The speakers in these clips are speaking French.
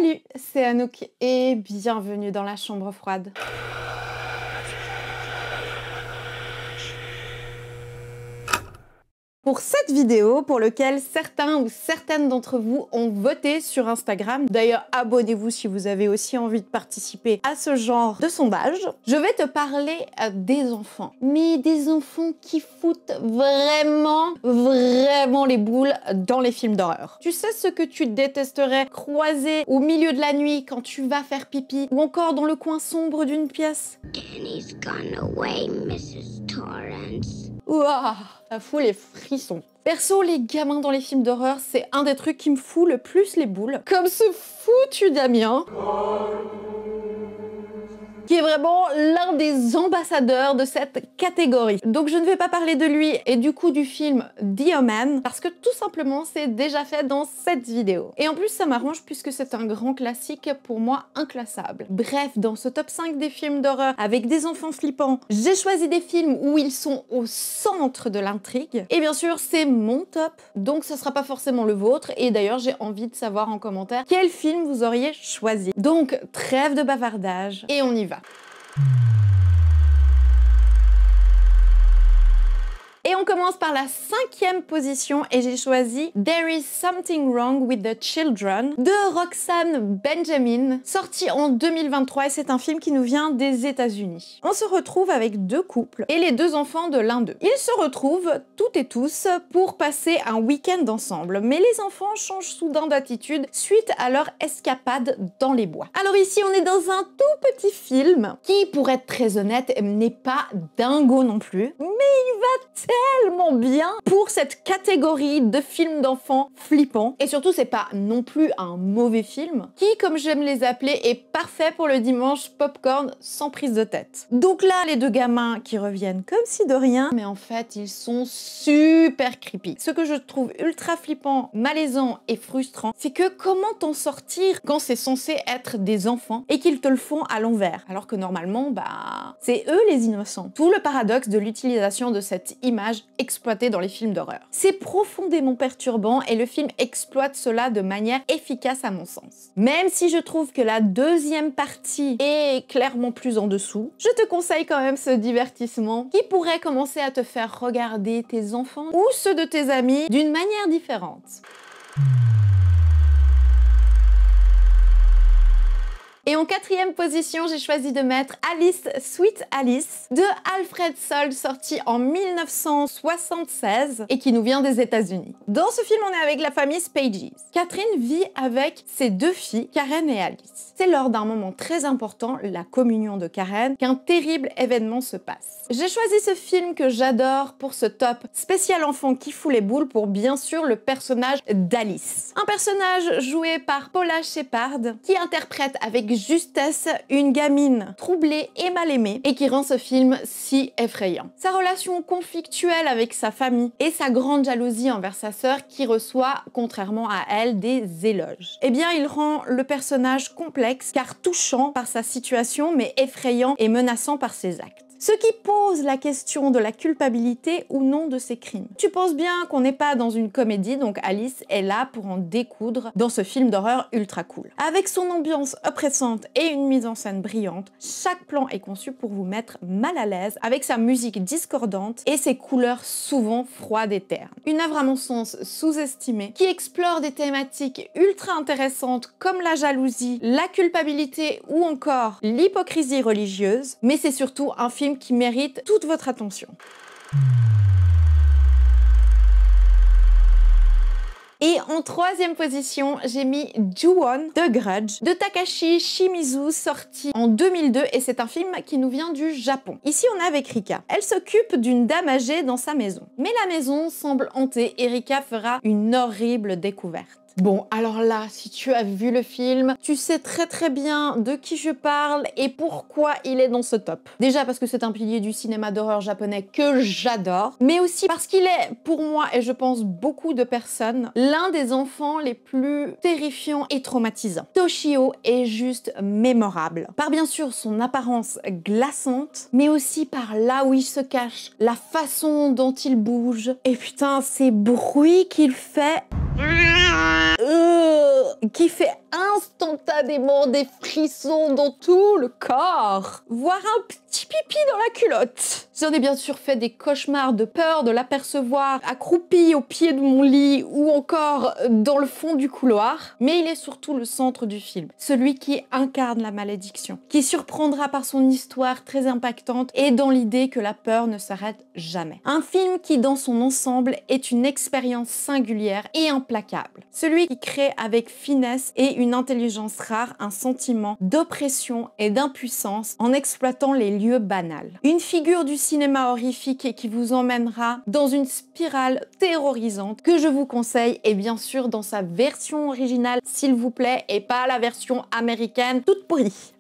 Salut, c'est Anouk et bienvenue dans la chambre froide. Pour cette vidéo, pour laquelle certains ou certaines d'entre vous ont voté sur Instagram, d'ailleurs abonnez-vous si vous avez aussi envie de participer à ce genre de sondage, je vais te parler des enfants. Mais des enfants qui foutent vraiment les boules dans les films d'horreur. Tu sais ce que tu détesterais croiser au milieu de la nuit quand tu vas faire pipi ou encore dans le coin sombre d'une pièce? Danny's gone away, Mrs. Torrance. Ouah, ça fout les frissons. Perso, les gamins dans les films d'horreur, c'est un des trucs qui me fout le plus les boules. Comme ce foutu Damien, qui est vraiment l'un des ambassadeurs de cette catégorie. Donc je ne vais pas parler de lui et du coup du film The Omen, parce que tout simplement c'est déjà fait dans cette vidéo. Et en plus ça m'arrange puisque c'est un grand classique, pour moi inclassable. Bref, dans ce top 5 des films d'horreur avec des enfants flippants, j'ai choisi des films où ils sont au centre de l'intrigue. Et bien sûr c'est mon top, donc ce sera pas forcément le vôtre. Et d'ailleurs j'ai envie de savoir en commentaire quel film vous auriez choisi. Donc trêve de bavardage et on y va. Et on commence par la 5e position et j'ai choisi There is Something Wrong with the Children de Roxanne Benjamin, sorti en 2023 et c'est un film qui nous vient des États-Unis. On se retrouve avec deux couples et les deux enfants de l'un d'eux. Ils se retrouvent toutes et tous pour passer un week-end ensemble, mais les enfants changent soudain d'attitude suite à leur escapade dans les bois. Alors ici on est dans un tout petit film qui, pour être très honnête, n'est pas dingo non plus, mais il va tellement bien pour cette catégorie de films d'enfants flippants. Et surtout, c'est pas non plus un mauvais film qui, comme j'aime les appeler, est parfait pour le dimanche popcorn sans prise de tête. Donc là, les deux gamins qui reviennent comme si de rien, mais en fait, ils sont super creepy. Ce que je trouve ultra flippant, malaisant et frustrant, c'est que comment t'en sortir quand c'est censé être des enfants et qu'ils te le font à l'envers, alors que normalement, bah, c'est eux les innocents. Tout le paradoxe de l'utilisation de cette image exploitée dans les films d'horreur. C'est profondément perturbant et le film exploite cela de manière efficace à mon sens. Même si je trouve que la deuxième partie est clairement plus en dessous, je te conseille quand même ce divertissement qui pourrait commencer à te faire regarder tes enfants ou ceux de tes amis d'une manière différente. Et en 4e position, j'ai choisi de mettre Alice, Sweet Alice de Alfred Salt, sorti en 1976 et qui nous vient des États-Unis. Dans ce film, on est avec la famille Spages. Catherine vit avec ses deux filles, Karen et Alice. C'est lors d'un moment très important, la communion de Karen, qu'un terrible événement se passe. J'ai choisi ce film que j'adore pour ce top spécial enfant qui fout les boules pour bien sûr le personnage d'Alice. Un personnage joué par Paula Sheppard qui interprète avec justesse une gamine troublée et mal aimée et qui rend ce film si effrayant. Sa relation conflictuelle avec sa famille et sa grande jalousie envers sa sœur qui reçoit, contrairement à elle, des éloges. Eh bien, il rend le personnage complexe car touchant par sa situation mais effrayant et menaçant par ses actes. Ce qui pose la question de la culpabilité ou non de ses crimes. Tu penses bien qu'on n'est pas dans une comédie, donc Alice est là pour en découdre dans ce film d'horreur ultra cool. Avec son ambiance oppressante et une mise en scène brillante, chaque plan est conçu pour vous mettre mal à l'aise avec sa musique discordante et ses couleurs souvent froides et ternes. Une œuvre à mon sens sous-estimée qui explore des thématiques ultra intéressantes comme la jalousie, la culpabilité ou encore l'hypocrisie religieuse, mais c'est surtout un film qui mérite toute votre attention. Et en 3e position, j'ai mis Ju-won de Grudge de Takashi Shimizu, sorti en 2002 et c'est un film qui nous vient du Japon. Ici, on est avec Rika. Elle s'occupe d'une dame âgée dans sa maison. Mais la maison semble hantée et Rika fera une horrible découverte. Bon, alors là, si tu as vu le film, tu sais très bien de qui je parle et pourquoi il est dans ce top. Déjà parce que c'est un pilier du cinéma d'horreur japonais que j'adore, mais aussi parce qu'il est, pour moi et je pense beaucoup de personnes, l'un des enfants les plus terrifiants et traumatisants. Toshio est juste mémorable. Par bien sûr son apparence glaçante, mais aussi par là où il se cache, la façon dont il bouge, et putain, ces bruits qu'il fait... qui fait instantanément des frissons dans tout le corps, voire un petit pipi dans la culotte. J'en ai bien sûr fait des cauchemars de peur de l'apercevoir accroupi au pied de mon lit ou encore dans le fond du couloir, mais il est surtout le centre du film, celui qui incarne la malédiction, qui surprendra par son histoire très impactante et dans l'idée que la peur ne s'arrête jamais. Un film qui dans son ensemble est une expérience singulière et implacable, celui qui crée avec finesse et une intelligence rare un sentiment d'oppression et d'impuissance en exploitant les lieux banals. Une figure du cinéma horrifique qui vous emmènera dans une spirale terrorisante que je vous conseille, et bien sûr dans sa version originale s'il vous plaît, et pas la version américaine toute pourrie.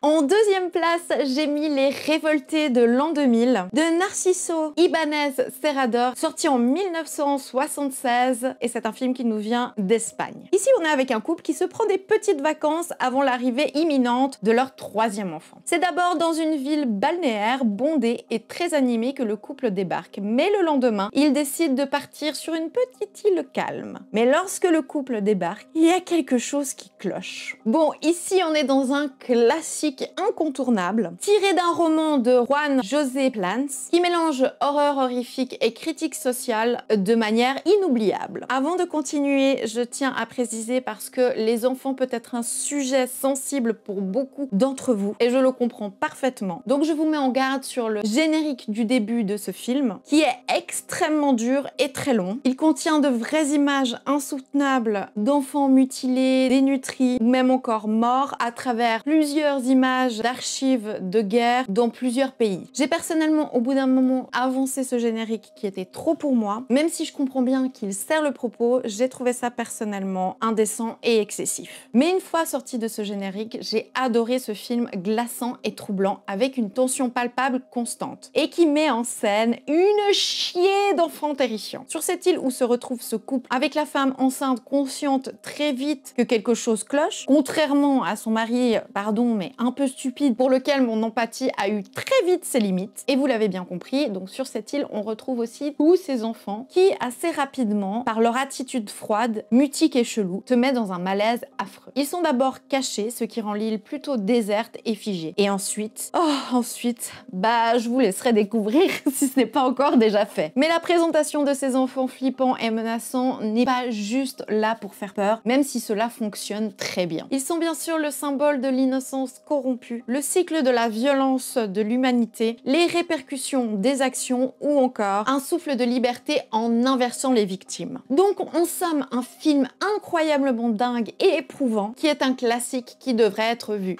En deuxième place, j'ai mis Les Révoltés de l'an 2000 de Narciso Ibáñez Serrador, sorti en 1976, et c'est un film qui nous vient d'Espagne. Ici, on est avec un couple qui se prend des petites vacances avant l'arrivée imminente de leur troisième enfant. C'est d'abord dans une ville balnéaire, bondée et très animée que le couple débarque, mais le lendemain, ils décident de partir sur une petite île calme. Mais lorsque le couple débarque, il y a quelque chose qui cloche. Bon, ici, on est dans un classique incontournable, tiré d'un roman de Juan José Plans, qui mélange horreur horrifique et critique sociale de manière inoubliable. Avant de continuer, je tiens à préciser parce que les enfants peut être un sujet sensible pour beaucoup d'entre vous, et je le comprends parfaitement. Donc je vous mets en garde sur le générique du début de ce film, qui est extrêmement dur et très long. Il contient de vraies images insoutenables d'enfants mutilés, dénutris, ou même encore morts, à travers plusieurs images d'archives de guerre dans plusieurs pays. J'ai personnellement, au bout d'un moment, avancé ce générique qui était trop pour moi. Même si je comprends bien qu'il sert le propos, j'ai trouvé ça personnellement indécent et excessif. Mais une fois sorti de ce générique, j'ai adoré ce film glaçant et troublant, avec une tension palpable constante, et qui met en scène une chier d'enfants terrifiants. Sur cette île où se retrouve ce couple, avec la femme enceinte consciente très vite que quelque chose cloche, contrairement à son mari, pardon, mais un peu stupide, pour lequel mon empathie a eu très vite ses limites. Et vous l'avez bien compris, donc sur cette île, on retrouve aussi tous ces enfants qui, assez rapidement, par leur attitude froide, mutique et chelou, te met dans un malaise affreux. Ils sont d'abord cachés, ce qui rend l'île plutôt déserte et figée. Et ensuite, je vous laisserai découvrir si ce n'est pas encore déjà fait. Mais la présentation de ces enfants flippants et menaçants n'est pas juste là pour faire peur, même si cela fonctionne très bien. Ils sont bien sûr le symbole de l'innocence corrompue, le cycle de la violence de l'humanité, les répercussions des actions ou encore un souffle de liberté en inversant les victimes. Donc on somme un film incroyablement dingue et éprouvant qui est un classique qui devrait être vu.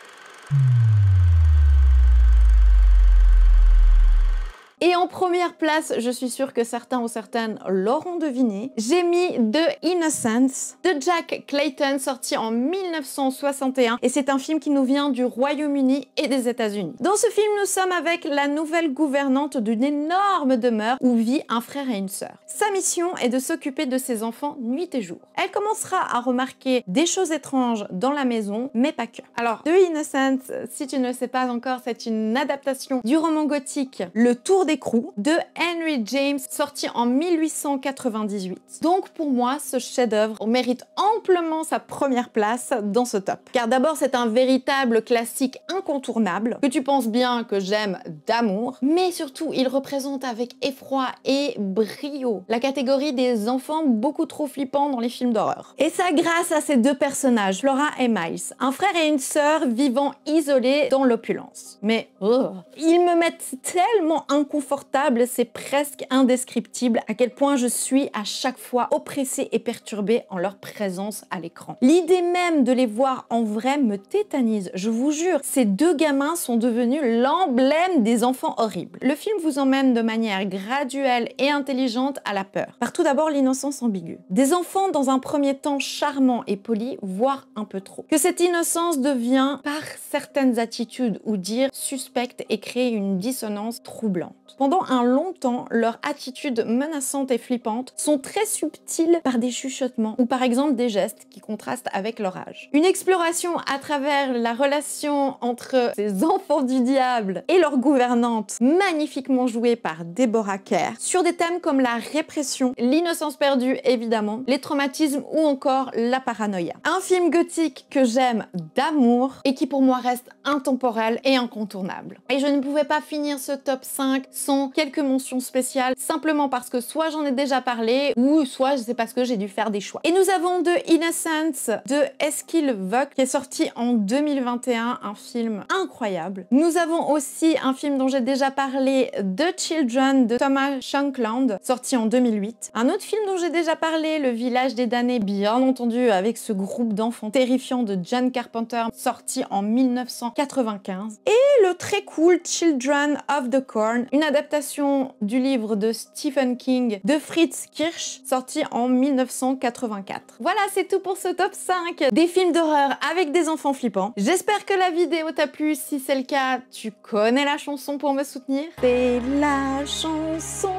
Et en première place, je suis sûre que certains ou certaines l'auront deviné, j'ai mis The Innocents de Jack Clayton, sorti en 1961, et c'est un film qui nous vient du Royaume-Uni et des États-Unis. Dans ce film, nous sommes avec la nouvelle gouvernante d'une énorme demeure où vit un frère et une sœur. Sa mission est de s'occuper de ses enfants nuit et jour. Elle commencera à remarquer des choses étranges dans la maison, mais pas que. Alors, The Innocents, si tu ne le sais pas encore, c'est une adaptation du roman gothique Le Tour d'écrou de Henry James, sorti en 1898. Donc pour moi, ce chef-d'œuvre mérite amplement sa première place dans ce top. Car d'abord, c'est un véritable classique incontournable, que tu penses bien que j'aime d'amour, mais surtout, il représente avec effroi et brio la catégorie des enfants beaucoup trop flippants dans les films d'horreur. Et ça grâce à ces deux personnages, Flora et Miles, un frère et une sœur vivant isolés dans l'opulence. Mais ils me mettent tellement inconfortable, c'est presque indescriptible à quel point je suis à chaque fois oppressée et perturbée en leur présence à l'écran. L'idée même de les voir en vrai me tétanise, je vous jure. Ces deux gamins sont devenus l'emblème des enfants horribles. Le film vous emmène de manière graduelle et intelligente à la peur. Par tout d'abord, l'innocence ambiguë. Des enfants dans un premier temps charmants et polis, voire un peu trop. Que cette innocence devient, par certaines attitudes ou dires, suspecte et crée une dissonance troublante. violentes. Pendant un long temps, leurs attitudes menaçantes et flippantes sont très subtiles par des chuchotements ou par exemple des gestes qui contrastent avec leur âge. Une exploration à travers la relation entre ces enfants du diable et leur gouvernante, magnifiquement jouée par Deborah Kerr, sur des thèmes comme la répression, l'innocence perdue évidemment, les traumatismes ou encore la paranoïa. Un film gothique que j'aime d'amour et qui pour moi reste intemporel et incontournable. Et je ne pouvais pas finir ce top 5 sans quelques mentions spéciales, simplement parce que soit j'en ai déjà parlé, ou soit c'est parce que j'ai dû faire des choix. Et nous avons The Innocents de Eskil Vogt, qui est sorti en 2021, un film incroyable. Nous avons aussi un film dont j'ai déjà parlé, The Children de Thomas Shankland, sorti en 2008. Un autre film dont j'ai déjà parlé, Le Village des damnés, bien entendu, avec ce groupe d'enfants terrifiants de John Carpenter, sorti en 1995. Et le très cool Children of the Corn, une adaptation du livre de Stephen King de Fritz Kirsch, sorti en 1984. Voilà, c'est tout pour ce top 5 des films d'horreur avec des enfants flippants. J'espère que la vidéo t'a plu. Si c'est le cas, tu connais la chanson pour me soutenir. C'est la chanson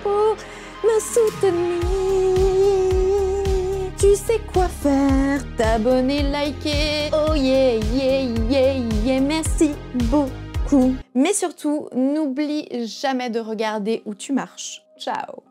pour me soutenir. Tu sais quoi faire, t'abonner, liker. Oh yeah, yeah, yeah, yeah, merci beaucoup. Mais surtout, n'oublie jamais de regarder où tu marches. Ciao.